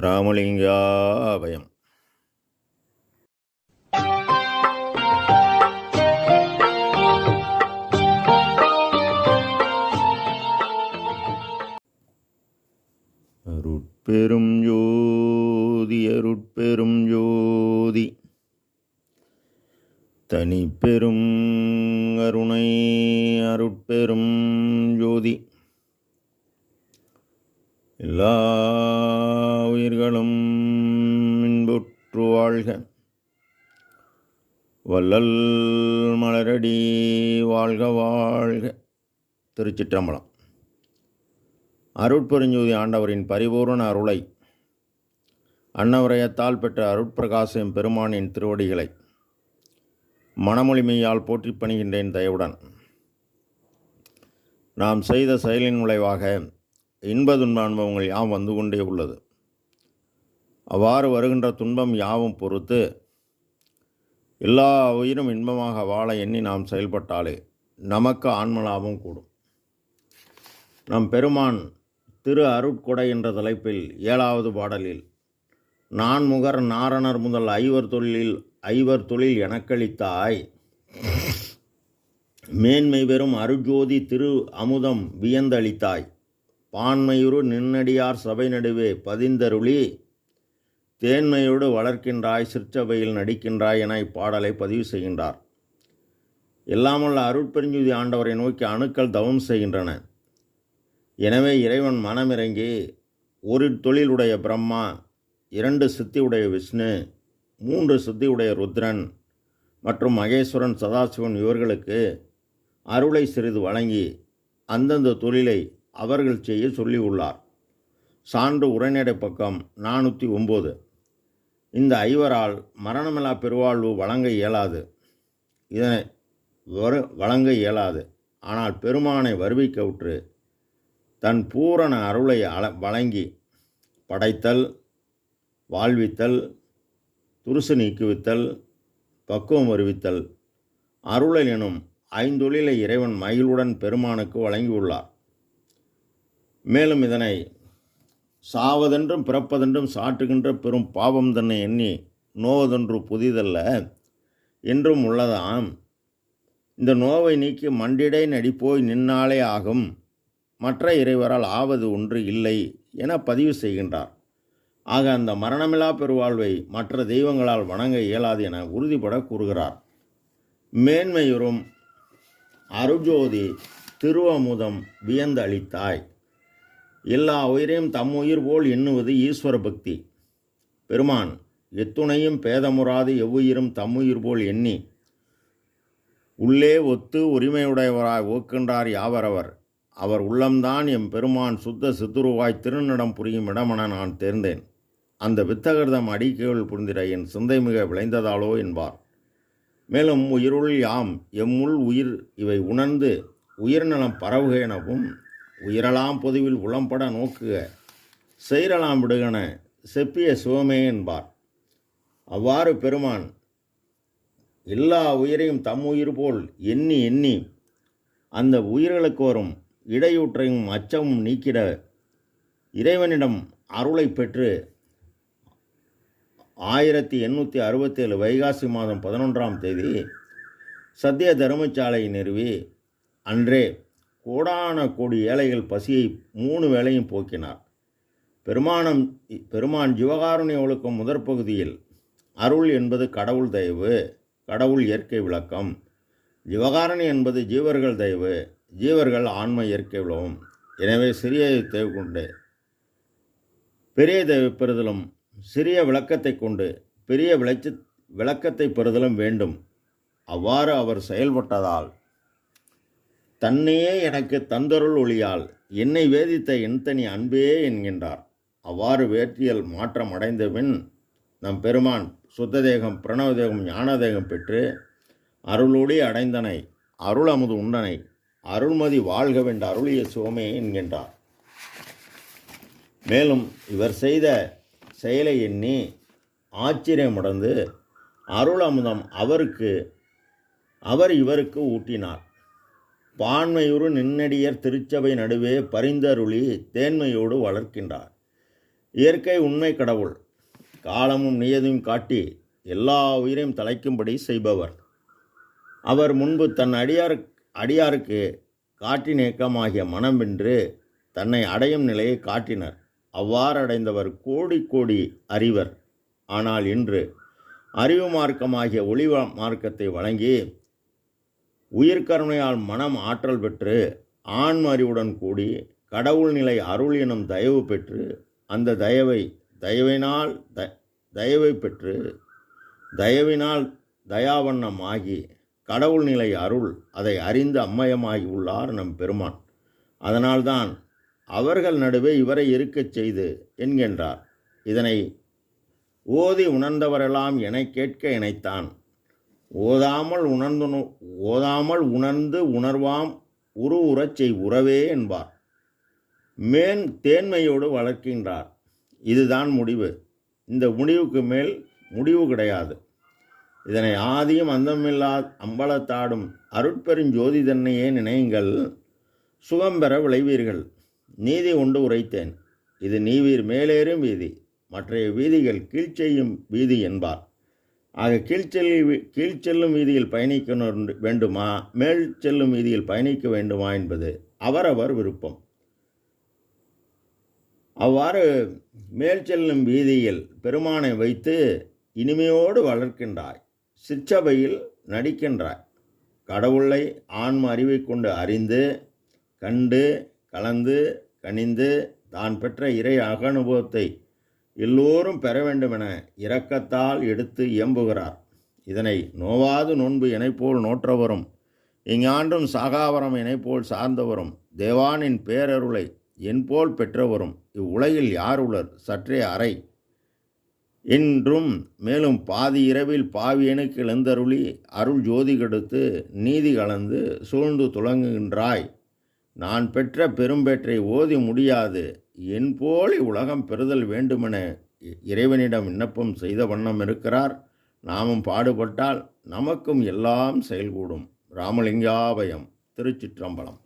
ராமலிங்காபயம். அருட்பெரும் ஜோதி அருட்பெரும் ஜோதி தனிப்பெரும் கருணை அருட்பெரும் ஜோதி எல்லா உயிர்களும் இன்புற்று வாழ்க. வள்ளல் மலரடி வாழ்க வாழ்க. திருச்சிற்றம்பலம். அருட்பெருஞ்சோதி ஆண்டவரின் பரிபூரண அருளை அன்னவரையத்தால் பெற்ற அருட்பிரகாசம் பெருமானின் திருவடிகளை மனமொழிமையால் போற்றி பணிகின்றேன் தயவுடன். நாம் செய்த செயலின் விளைவாக இன்ப துன்ப அனுபவங்கள் யாவும் வந்து கொண்டே உள்ளது. அவ்வாறு வருகின்ற துன்பம் யாவும் பொறுத்து எல்லா உயிரும் இன்பமாக வாழ எண்ணி நாம் செயல்பட்டாலே நமக்கு ஆன்மலாபம் கூடும். நம் பெருமான் திரு அருட்கொடை என்ற தலைப்பில் 7வது பாடலில் நான்முகர் நாரணர் முதல் ஐவர் தொழில் எனக்களித்தாய், மேன்மை பெறும் அருட்ஜோதி திரு அமுதம் வியந்தளித்தாய், பான்மையுறு நின்னடியார் சபை நடுவே பதிந்தருளி தேன்மையோடு வளர்க்கின்றாய், சிற்சபையில் நடிக்கின்றாய் என இப்பாடலை பதிவு செய்கின்றார். எல்லாமுள்ள அருட்பெருஞ்சோதி ஆண்டவரை நோக்கி அணுக்கள் தவம் செய்கின்றன. எனவே இறைவன் மனமிறங்கி ஒரு தொழிலுடைய பிரம்மா, 2 சித்தியுடைய விஷ்ணு, 3 சித்தியுடைய ருத்ரன் மற்றும் மகேஸ்வரன் சதாசிவன் இவர்களுக்கு அருளை சிறிது வழங்கி அந்தந்த தொழிலை அவர்கள் செய்ய சொல்லியுள்ளார். சான்று உரைநடை பக்கம் 409. இந்த ஐவரால் மரணமில்லா பெருவாழ்வு வழங்க இயலாது. இதனை வழங்க இயலாது. ஆனால் பெருமானை வருவிக்கவுற்று தன் பூரண அருளை வழங்கி படைத்தல், வாழ்வித்தல், துருசு நீக்குவித்தல், பக்குவம் வருவித்தல், அருளல் எனும் 5 தொழிலை இறைவன் மகிழ்வுடன் பெருமானுக்கு வழங்கியுள்ளார். மேலும் இதனை சாவதென்றும் பிறப்பதென்றும் சாற்றுகின்ற பெரும் பாவம் தன்னை எண்ணி நோவதொன்று புதிதல்ல என்றும் உள்ளதாம். இந்த நோவை நீக்கி மண்டிடை நடிப்போய் நின்னாலே ஆகும், மற்ற இறைவரால் ஆவது ஒன்று இல்லை என பதிவு செய்கின்றார். ஆக அந்த மரணமில்லா பெருவாழ்வை மற்ற தெய்வங்களால் வணங்க இயலாது என உறுதிபட கூறுகிறார். மேன்மையுறும் அருஜோதி திருவமுதம் வியந்து அளித்தாய். எல்லா உயிரையும் தம் உயிர் போல் எண்ணுவது ஈஸ்வர பக்தி. பெருமான் எத்துணையும் பேதமுறாது எவ்வுயிரும் தம்முயிர் போல் எண்ணி உள்ளே ஒத்து உரிமையுடையவராய் ஓக்கின்றார் யாவரவர். அவர் உள்ளம்தான் எம் பெருமான் சுத்த சித்துருவாய் திருநடம் புரியும் இடமென நான் தேர்ந்தேன். அந்த வித்தகர்தம் அடிக்கைகள் புரிந்திட என் சிந்தை மிக விளைந்ததாலோ என்பார். மேலும் உயிருள் யாம் எம்முள் உயிர் இவை உணர்ந்து உயிர்நலம் பரவுக எனவும் உயிரலாம் பொதுவில் உளம்பட நோக்குக செய்யலாம் விடுகன செப்பிய சிவமே என்பார். அவ்வாறு பெருமான் எல்லா உயிரையும் தம் உயிர் போல் எண்ணி எண்ணி அந்த உயிர்களுக்கு வரும் இடையூற்றையும் அச்சமும் நீக்கிட இறைவனிடம் அருளை பெற்று 1867 வைகாசி மாதம் 11ஆம் தேதி சத்திய தர்மசாலை நிறுவி அன்றே கோடான கோடி ஏழைகள் பசியை 3 வேளையும் போக்கினார். பெருமான் ஜீவகாருண்ய ஒழுக்கம் முதற் பகுதியில் அருள் என்பது கடவுள் தயவு, கடவுள் இயற்கை விளக்கம். ஜீவகாருண்யம் என்பது ஜீவர்கள் தயவு, ஜீவர்கள் ஆன்ம இயற்கை விளக்கம். எனவே சிறிய தேவை கொண்டு பெரிய தேவை பெறுதலும், சிறிய விளக்கத்தை கொண்டு பெரிய விளக்கத்தை பெறுதலும் வேண்டும். அவ்வாறு அவர் செயல்பட்டதால் தன்னையே எனக்கு தந்தருள் ஒளியால் என்னை வேதித்த என் தனி அன்பே என்கின்றார். அவ்வாறு வேற்றியல் மாற்றம் அடைந்த பின் நம் பெருமான் சுத்ததேகம், பிரணவதேகம், ஞானதேகம் பெற்று அருளொளி அடைந்தனை, அருள் அமுது உண்டனை, அருள்மதி வாழ்கவென்ற அருளிய சிவமே என்கின்றார். மேலும் இவர் செய்த செயலை எண்ணி ஆச்சரியமடைந்து அருள் அமுதம் அவர் இவருக்கு ஊட்டினார். பான்மையுறு நின்னடியர் திருச்சபை நடுவே பரிந்தருளி தேன்மையோடு வளர்க்கின்றார். இயற்கை உண்மை கடவுள். காலமும் நியதியும் காட்டி எல்லா உயிரையும் தலைக்கும்படி செய்பவர். அவர் முன்பு தன் அடியாருக்கு காட்டின் ஏக்கமாகிய மனம் வென்று தன்னை அடையும் நிலையை காட்டினர். அவ்வாறு அடைந்தவர் கோடி கோடி அறிவர். ஆனால் இன்று அறிவு மார்க்கமாகிய ஒளி மார்க்கத்தை வழங்கி உயிர்கருணையால் மனம் ஆற்றல் பெற்று ஆன்ம அறிவுடன் கூடி கடவுள் நிலை அருள் எனும் தயவு பெற்று அந்த தயவை பெற்று தயவினால் தயாவண்ணமாகி கடவுள் நிலை அருள் அதை அறிந்து அம்மயமாகி உள்ளார் நம் பெருமான். அதனால்தான் அவர்கள் நடுவே இவரை இருக்கச் செய்து என்கின்றார். இதனை ஓதி உணர்ந்தவரெல்லாம் என கேட்க இணைத்தான். ஓதாமல் உணர்ந்து உணர்வாம் உறச் செய் உறவே என்பார். தேன்மையோடு வளர்க்கின்றார். இதுதான் முடிவு. இந்த முடிவுக்கு மேல் முடிவு கிடையாது. இதனை ஆதியும் அந்தமில்லா அம்பலத்தாடும் அருட்பெருஞ்சோதி தன்னையே நினையுங்கள், சுகம் பெற விளைவீர்கள். நீதி கொண்டு உரைத்தேன். இது நீவீர் மேலேறும் வீதி, மற்றைய வீதிகள் கீழ்ச்செய்யும் வீதி என்பார். ஆக கீழ்ச்செல்லும் வீதியில் பயணிக்க வேண்டுமா, மேல் செல்லும் வீதியில் பயணிக்க வேண்டுமா என்பது அவரவர் விருப்பம். அவ்வாறு மேல் செல்லும் வீதியில் பெருமானை வைத்து இனிமையோடு வளர்க்கின்றாய். சிற்சபையில் நடிக்கின்றாய். கடவுளை ஆன்ம அறிவை கொண்டு அறிந்து கண்டு கலந்து கனிந்து தான் பெற்ற இறை அனுபவத்தை எல்லோரும் பெற வேண்டுமென இரக்கத்தால் எடுத்து இயம்புகிறார். இதனை நோவாது நோன்பு எனைப்போல் நோற்றவரும் இஞ்ஞான்றும் சாகாவரம் எனைப்போல் சார்ந்தவரும் தேவானின் பேரருளை என்போல் பெற்றவரும் இவ்வுலகில் யார் உளர் சற்றே அறை என்றும் மேலும் பாதி இரவில் பாவியனுக்கு எழுந்தருளி அருள் ஜோதி கெடுத்து நீதி கலந்து சூழ்ந்து துளங்குகின்றாய். நான் பெற்ற பெரும்பேற்றை ஓதி முடியாது என்போல் உலகம் பெறுதல் வேண்டுமென இறைவனிடம் விண்ணப்பம் செய்த வண்ணம் இருக்கிறார். நாமும் பாடுபட்டால் நமக்கும் எல்லாம் செயல்கூடும். ராமலிங்காபயம். திருச்சிற்றம்பலம்.